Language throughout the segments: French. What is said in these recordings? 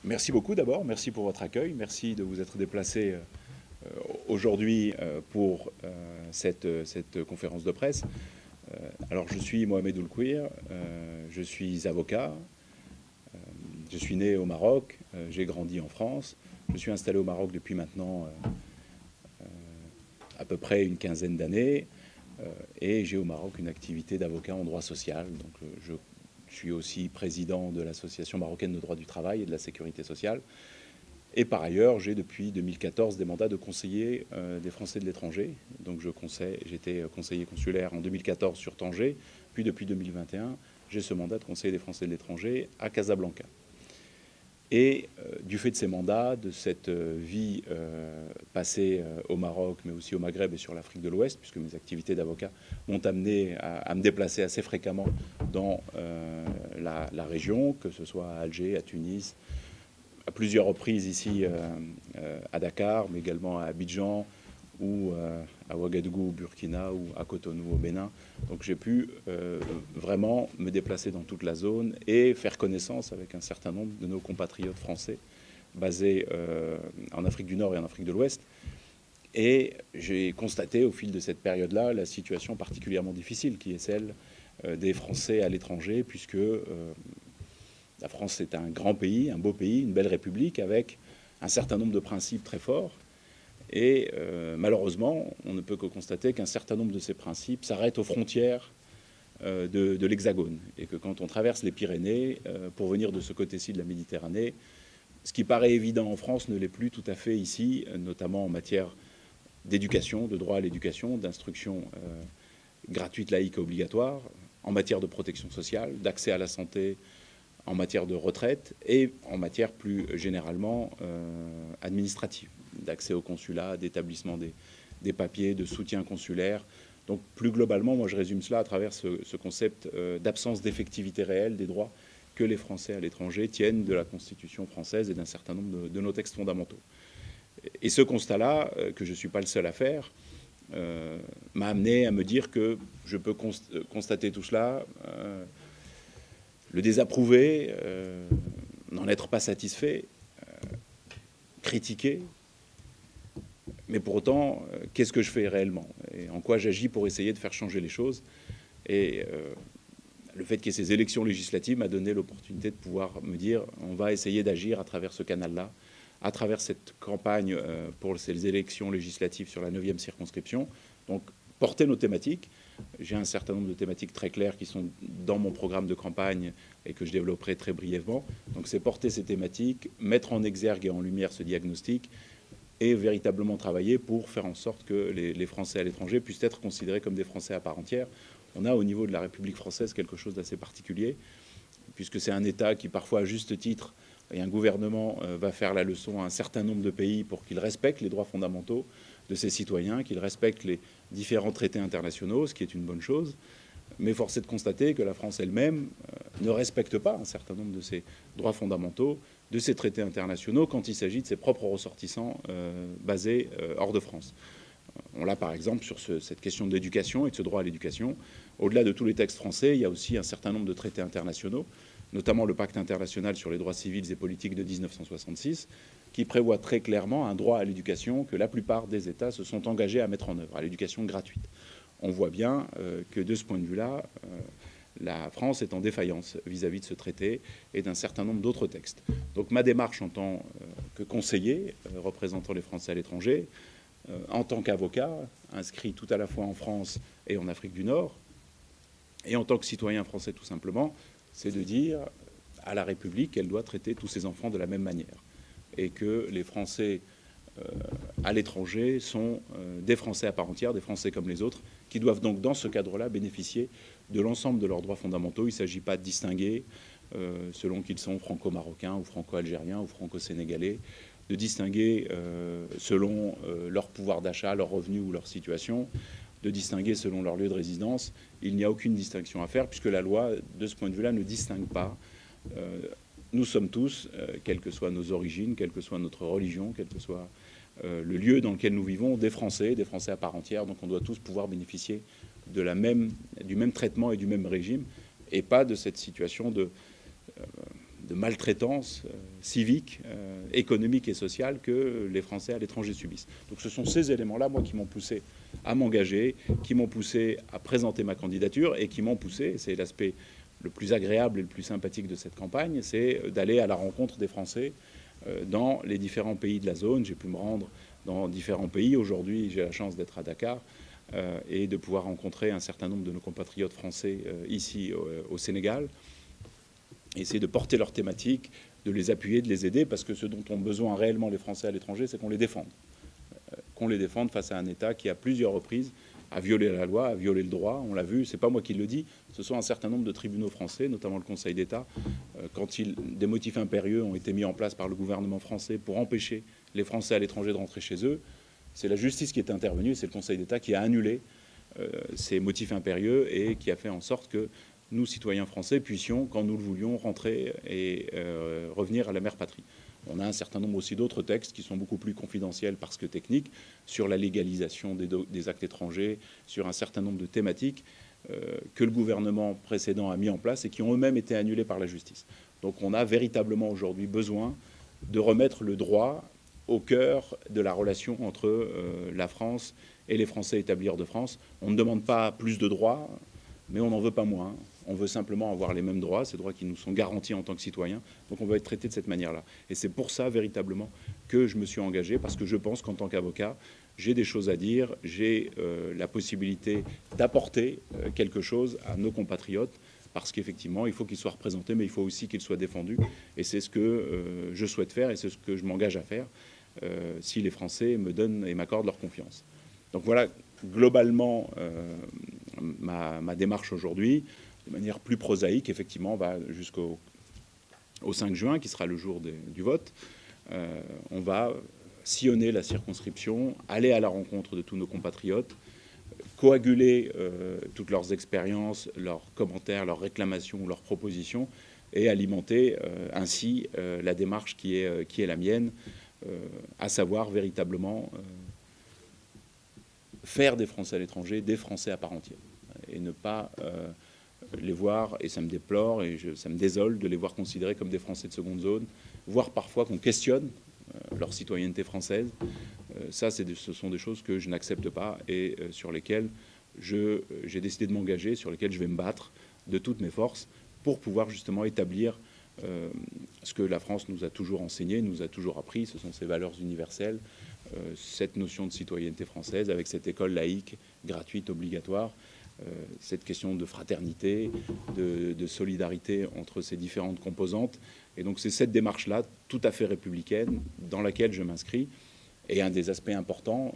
Merci beaucoup d'abord, merci pour votre accueil, merci de vous être déplacé aujourd'hui pour cette conférence de presse. Alors je suis Mohamed Oulkouir, je suis avocat, je suis né au Maroc, j'ai grandi en France, je suis installé au Maroc depuis maintenant à peu près une quinzaine d'années et j'ai au Maroc une activité d'avocat en droit social. Donc je suis aussi président de l'Association marocaine de droit du travail et de la sécurité sociale. Et par ailleurs, j'ai depuis 2014 des mandats de conseiller des Français de l'étranger. Donc j'étais conseiller consulaire en 2014 sur Tanger, puis depuis 2021, j'ai ce mandat de conseiller des Français de l'étranger à Casablanca. Et du fait de ces mandats, de cette vie passée au Maroc, mais aussi au Maghreb et sur l'Afrique de l'Ouest, puisque mes activités d'avocat m'ont amené à me déplacer assez fréquemment dans la région, que ce soit à Alger, à Tunis, à plusieurs reprises ici à Dakar, mais également à Abidjan ou à Ouagadougou au Burkina ou à Cotonou au Bénin. Donc j'ai pu vraiment me déplacer dans toute la zone et faire connaissance avec un certain nombre de nos compatriotes français basés en Afrique du Nord et en Afrique de l'Ouest. Et j'ai constaté au fil de cette période-là la situation particulièrement difficile qui est celle des Français à l'étranger, puisque la France est un grand pays, un beau pays, une belle république avec un certain nombre de principes très forts. Et malheureusement, on ne peut que constater qu'un certain nombre de ces principes s'arrêtent aux frontières de l'Hexagone. Et que quand on traverse les Pyrénées pour venir de ce côté-ci de la Méditerranée, ce qui paraît évident en France ne l'est plus tout à fait ici, notamment en matière d'éducation, de droit à l'éducation, d'instruction gratuite, laïque et obligatoire, en matière de protection sociale, d'accès à la santé, en matière de retraite et en matière plus généralement administrative, d'accès au consulat, d'établissement des papiers, de soutien consulaire. Donc plus globalement, moi je résume cela à travers ce concept d'absence d'effectivité réelle des droits que les Français à l'étranger tiennent de la Constitution française et d'un certain nombre de nos textes fondamentaux. Et ce constat-là, que je ne suis pas le seul à faire, m'a amené à me dire que je peux constater tout cela, le désapprouver, n'en être pas satisfait, critiquer. Mais pour autant, qu'est-ce que je fais réellement et en quoi j'agis pour essayer de faire changer les choses? Et le fait qu'il y ait ces élections législatives m'a donné l'opportunité de pouvoir me dire on va essayer d'agir à travers ce canal-là, à travers cette campagne pour ces élections législatives sur la 9e circonscription. Donc, porter nos thématiques. J'ai un certain nombre de thématiques très claires qui sont dans mon programme de campagne et que je développerai très brièvement. Donc c'est porter ces thématiques, mettre en exergue et en lumière ce diagnostic et véritablement travailler pour faire en sorte que les Français à l'étranger puissent être considérés comme des Français à part entière. On a au niveau de la République française quelque chose d'assez particulier, puisque c'est un État qui parfois à juste titre et un gouvernement va faire la leçon à un certain nombre de pays pour qu'ils respectent les droits fondamentaux de ses citoyens, qu'ils respectent les différents traités internationaux, ce qui est une bonne chose. Mais force est de constater que la France elle-même ne respecte pas un certain nombre de ses droits fondamentaux, de ses traités internationaux, quand il s'agit de ses propres ressortissants basés hors de France. On l'a par exemple sur cette question de l'éducation et de ce droit à l'éducation. Au-delà de tous les textes français, il y a aussi un certain nombre de traités internationaux, notamment le Pacte international sur les droits civils et politiques de 1966, qui prévoit très clairement un droit à l'éducation que la plupart des États se sont engagés à mettre en œuvre, à l'éducation gratuite. On voit bien que de ce point de vue-là, la France est en défaillance vis-à-vis de ce traité et d'un certain nombre d'autres textes. Donc ma démarche en tant que conseiller représentant les Français à l'étranger, en tant qu'avocat, inscrit tout à la fois en France et en Afrique du Nord, et en tant que citoyen français tout simplement, c'est de dire à la République qu'elle doit traiter tous ses enfants de la même manière. Et que les Français à l'étranger sont des Français à part entière, des Français comme les autres, qui doivent donc dans ce cadre-là bénéficier de l'ensemble de leurs droits fondamentaux. Il ne s'agit pas de distinguer selon qu'ils sont franco-marocains ou franco-algériens ou franco-sénégalais, de distinguer selon leur pouvoir d'achat, leurs revenus ou leur situation, de distinguer selon leur lieu de résidence. Il n'y a aucune distinction à faire puisque la loi, de ce point de vue-là, ne distingue pas. Nous sommes tous, quelles que soient nos origines, quelle que soit notre religion, quel que soit le lieu dans lequel nous vivons, des Français à part entière. Donc on doit tous pouvoir bénéficier du même traitement et du même régime, et pas de cette situation de maltraitance civique, économique et sociale que les Français à l'étranger subissent. Donc ce sont ces éléments-là, moi, qui m'ont poussé à m'engager, qui m'ont poussé à présenter ma candidature et qui m'ont poussé, c'est l'aspect le plus agréable et le plus sympathique de cette campagne, c'est d'aller à la rencontre des Français dans les différents pays de la zone. J'ai pu me rendre dans différents pays. Aujourd'hui, j'ai la chance d'être à Dakar et de pouvoir rencontrer un certain nombre de nos compatriotes français ici au Sénégal. Essayer de porter leurs thématiques, de les appuyer, de les aider, parce que ce dont ont besoin réellement les Français à l'étranger, c'est qu'on les défende. Qu'on les défende face à un État qui, à plusieurs reprises, a violé la loi, a violé le droit. On l'a vu, c'est pas moi qui le dis, ce sont un certain nombre de tribunaux français, notamment le Conseil d'État, quand des motifs impérieux ont été mis en place par le gouvernement français pour empêcher les Français à l'étranger de rentrer chez eux. C'est la justice qui est intervenue, c'est le Conseil d'État qui a annulé ces motifs impérieux et qui a fait en sorte que nous, citoyens français, puissions, quand nous le voulions, rentrer et revenir à la mère patrie. On a un certain nombre aussi d'autres textes qui sont beaucoup plus confidentiels parce que techniques, sur la légalisation des actes étrangers, sur un certain nombre de thématiques que le gouvernement précédent a mis en place et qui ont eux-mêmes été annulés par la justice. Donc on a véritablement aujourd'hui besoin de remettre le droit au cœur de la relation entre la France et les Français établis hors de France. On ne demande pas plus de droits, mais on n'en veut pas moins. On veut simplement avoir les mêmes droits, ces droits qui nous sont garantis en tant que citoyens. Donc on veut être traité de cette manière-là. Et c'est pour ça, véritablement, que je me suis engagé, parce que je pense qu'en tant qu'avocat, j'ai des choses à dire, j'ai la possibilité d'apporter quelque chose à nos compatriotes, parce qu'effectivement, il faut qu'ils soient représentés, mais il faut aussi qu'ils soient défendus. Et c'est ce que je souhaite faire et c'est ce que je m'engage à faire si les Français me donnent et m'accordent leur confiance. Donc voilà, globalement, ma démarche aujourd'hui. De manière plus prosaïque, effectivement, on va jusqu'au 5 juin, qui sera le jour du vote. On va sillonner la circonscription, aller à la rencontre de tous nos compatriotes, coaguler toutes leurs expériences, leurs commentaires, leurs réclamations ou leurs propositions, et alimenter ainsi la démarche qui est la mienne, à savoir véritablement faire des Français à l'étranger des Français à part entière, et ne pas les voir, et ça me déplore et ça me désole de les voir considérés comme des Français de seconde zone, voire parfois qu'on questionne leur citoyenneté française. Ça, ce sont des choses que je n'accepte pas et sur lesquelles j'ai décidé de m'engager, sur lesquelles je vais me battre de toutes mes forces pour pouvoir justement établir ce que la France nous a toujours enseigné, nous a toujours appris, ce sont ces valeurs universelles, cette notion de citoyenneté française avec cette école laïque, gratuite, obligatoire, cette question de fraternité, de solidarité entre ces différentes composantes. Et donc c'est cette démarche-là, tout à fait républicaine, dans laquelle je m'inscris. Et un des aspects importants,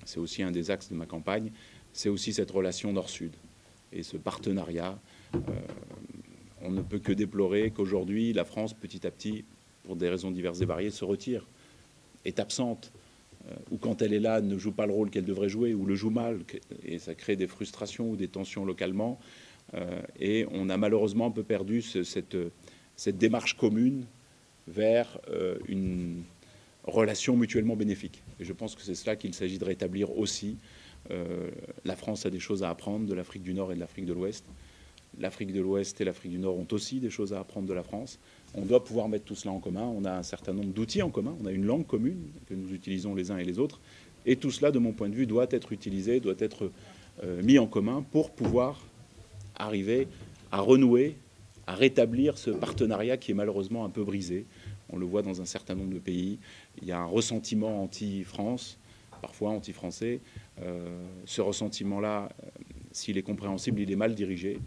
c'est aussi un des axes de ma campagne, c'est aussi cette relation Nord-Sud et ce partenariat. On ne peut que déplorer qu'aujourd'hui, la France, petit à petit, pour des raisons diverses et variées, se retire, est absente, ou quand elle est là, ne joue pas le rôle qu'elle devrait jouer, ou le joue mal, et ça crée des frustrations ou des tensions localement. Et on a malheureusement un peu perdu cette démarche commune vers une relation mutuellement bénéfique. Et je pense que c'est cela qu'il s'agit de rétablir aussi. La France a des choses à apprendre de l'Afrique du Nord et de l'Afrique de l'Ouest. L'Afrique de l'Ouest et l'Afrique du Nord ont aussi des choses à apprendre de la France. On doit pouvoir mettre tout cela en commun. On a un certain nombre d'outils en commun. On a une langue commune que nous utilisons les uns et les autres. Et tout cela, de mon point de vue, doit être utilisé, doit être mis en commun pour pouvoir arriver à renouer, à rétablir ce partenariat qui est malheureusement un peu brisé. On le voit dans un certain nombre de pays. Il y a un ressentiment anti-France, parfois anti-français. Ce ressentiment-là, s'il est compréhensible, il est mal dirigé.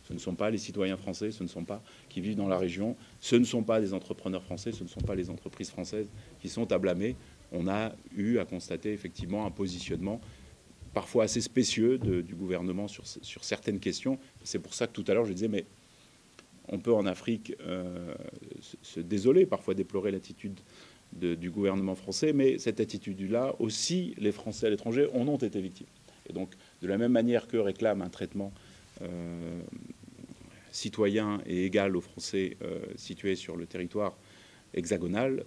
Ce ne sont pas les citoyens français, ce ne sont pas qui vivent dans la région, ce ne sont pas des entrepreneurs français, ce ne sont pas les entreprises françaises qui sont à blâmer. On a eu à constater effectivement un positionnement parfois assez spécieux du gouvernement sur certaines questions. C'est pour ça que tout à l'heure je disais, mais on peut en Afrique se désoler, parfois déplorer l'attitude du gouvernement français, mais cette attitude-là aussi, les Français à l'étranger en ont été victimes. Et donc, de la même manière que réclame un traitement citoyen et égal aux Français situés sur le territoire hexagonal,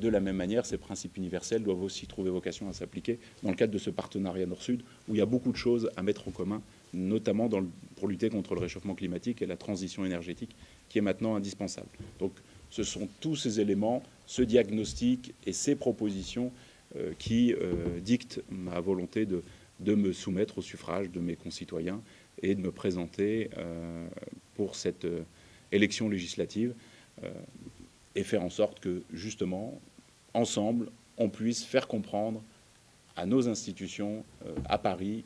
de la même manière, ces principes universels doivent aussi trouver vocation à s'appliquer dans le cadre de ce partenariat Nord-Sud, où il y a beaucoup de choses à mettre en commun, notamment pour lutter contre le réchauffement climatique et la transition énergétique, qui est maintenant indispensable. Donc ce sont tous ces éléments, ce diagnostic et ces propositions qui dictent ma volonté de me soumettre au suffrage de mes concitoyens et de me présenter pour cette élection législative et faire en sorte que, justement, ensemble, on puisse faire comprendre à nos institutions à Paris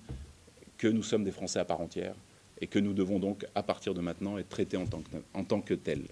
que nous sommes des Français à part entière et que nous devons donc, à partir de maintenant, être traités en tant que tels.